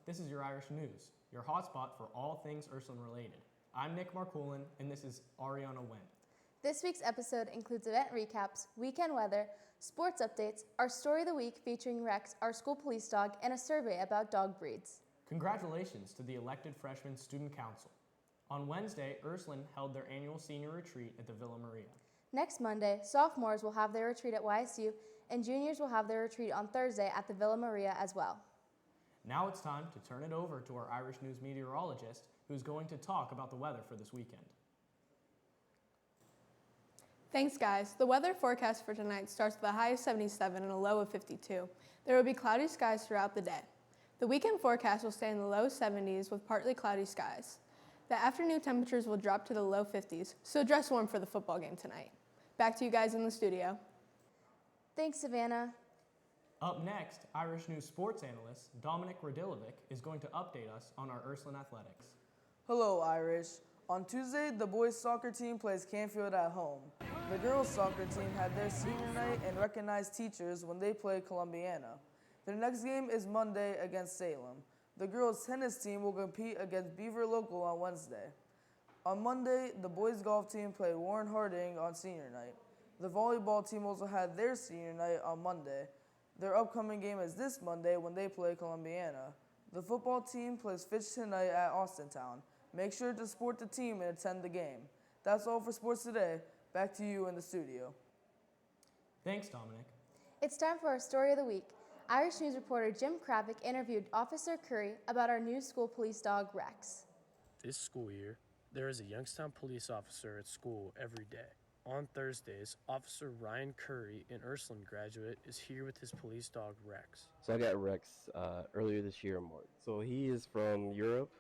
This is your Irish News, your hotspot for all things Ursuline related. I'm Nick Marcoulin, and this is Ariana Wendt. This week's episode includes event recaps, weekend weather, sports updates, our story of the week featuring Rex, our school police dog, and a survey about dog breeds. Congratulations to the elected freshman student council. On Wednesday, Ursuline held their annual senior retreat at the Villa Maria. Next Monday, sophomores will have their retreat at YSU, and juniors will have their retreat on Thursday at the Villa Maria as well. Now it's time to turn it over to our Irish News meteorologist, who's going to talk about the weather for this weekend. Thanks, guys. The weather forecast for tonight starts with a high of 77 and a low of 52. There will be cloudy skies throughout the day. The weekend forecast will stay in the low 70s with partly cloudy skies. The afternoon temperatures will drop to the low 50s, so dress warm for the football game tonight. Back to you guys in the studio. Thanks, Savannah. Up next, Irish News sports analyst Dominic Radilovic is going to update us on our Ursuline athletics. Hello, Irish. On Tuesday, the boys' soccer team plays Canfield at home. The girls' soccer team had their senior night and recognized teachers when they played Columbiana. Their next game is Monday against Salem. The girls' tennis team will compete against Beaver Local on Wednesday. On Monday, the boys' golf team played Warren Harding on senior night. The volleyball team also had their senior night on Monday. Their upcoming game is this Monday when they play Columbiana. The football team plays Fitch tonight at Austintown. Make sure to support the team and attend the game. That's all for sports today. Back to you in the studio. Thanks, Dominic. It's time for our story of the week. Irish News reporter Jim Kravick interviewed Officer Curry about our new school police dog, Rex. This school year, there is a Youngstown police officer at school every day. On Thursdays, Officer Ryan Curry, an Ursuline graduate, is here with his police dog, Rex. So I got Rex earlier this year in March. So he is from Europe,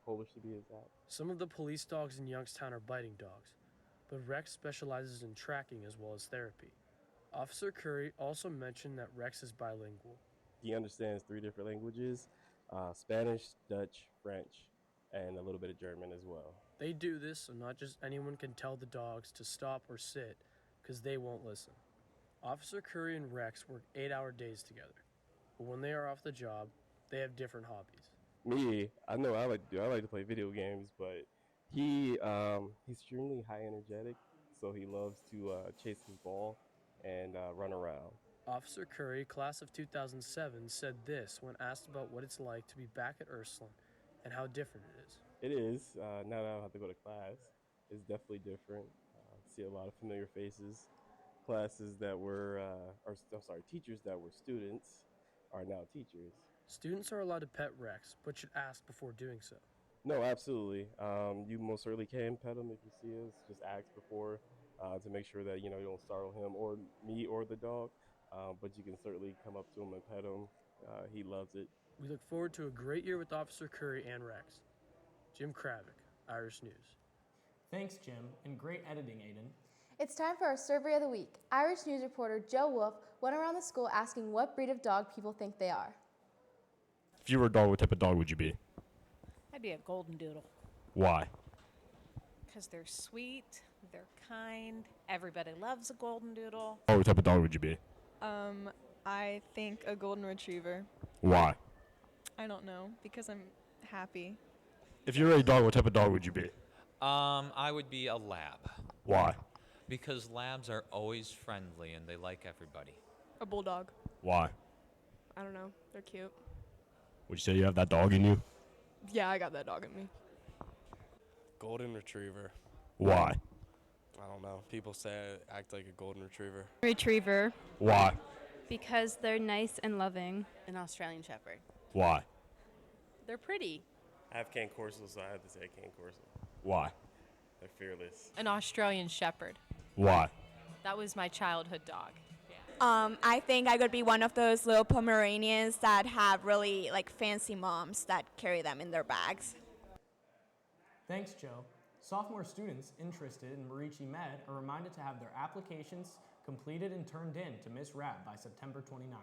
Polish to be exact. Some of the police dogs in Youngstown are biting dogs, but Rex specializes in tracking as well as therapy. Officer Curry also mentioned that Rex is bilingual. He understands 3 different languages, Spanish, Dutch, French, and a little bit of German as well. They do this so not just anyone can tell the dogs to stop or sit, because they won't listen. Officer Curry and Rex work 8-hour days together, but when they are off the job, they have different hobbies. Me, I know I like to play video games, but he's extremely high energetic, so he loves to chase his ball and run around. Officer Curry, class of 2007, said this when asked about what it's like to be back at Ursuline and how different it is. It is. Now that I don't have to go to class, it's definitely different. See a lot of familiar faces. Classes that were, teachers that were students are now teachers. Students are allowed to pet Rex, but should ask before doing so. No, absolutely. You most certainly can pet him if you see us. Just ask before to make sure that you don't startle him or me or the dog. But you can certainly come up to him and pet him. He loves it. We look forward to a great year with Officer Curry and Rex. Jim Kravick, Irish News. Thanks, Jim, and great editing, Aiden. It's time for our survey of the week. Irish News reporter Joe Wolf went around the school asking what breed of dog people think they are. If you were a dog, what type of dog would you be? I'd be a golden doodle. Why? Because they're sweet, they're kind, everybody loves a golden doodle. What type of dog would you be? I think a golden retriever. Why? I don't know, because I'm happy. If you were a dog, what type of dog would you be? I would be a lab. Why? Because labs are always friendly and they like everybody. A bulldog. Why? I don't know, they're cute. Would you say you have that dog in you? Yeah, I got that dog in me. Golden retriever. Why? I don't know. People say I act like a golden retriever. Retriever. Why? Because they're nice and loving. An Australian Shepherd. Why? They're pretty. I have cane corso, so I have to say cane corso. Why? They're fearless. An Australian Shepherd. Why? That was my childhood dog. I think I could be one of those little Pomeranians that have really fancy moms that carry them in their bags. Thanks, Joe. Sophomore students interested in Marici Med are reminded to have their applications completed and turned in to Miss Rab by September 29th.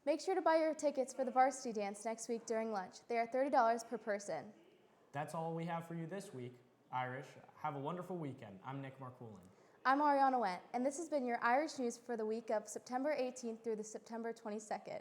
Make sure to buy your tickets for the varsity dance next week during lunch. They are $30 per person. That's all we have for you this week. Irish, have a wonderful weekend. I'm Nick Marcoulin. I'm Ariana Wendt, and this has been your Irish News for the week of September 18th through the September 22nd.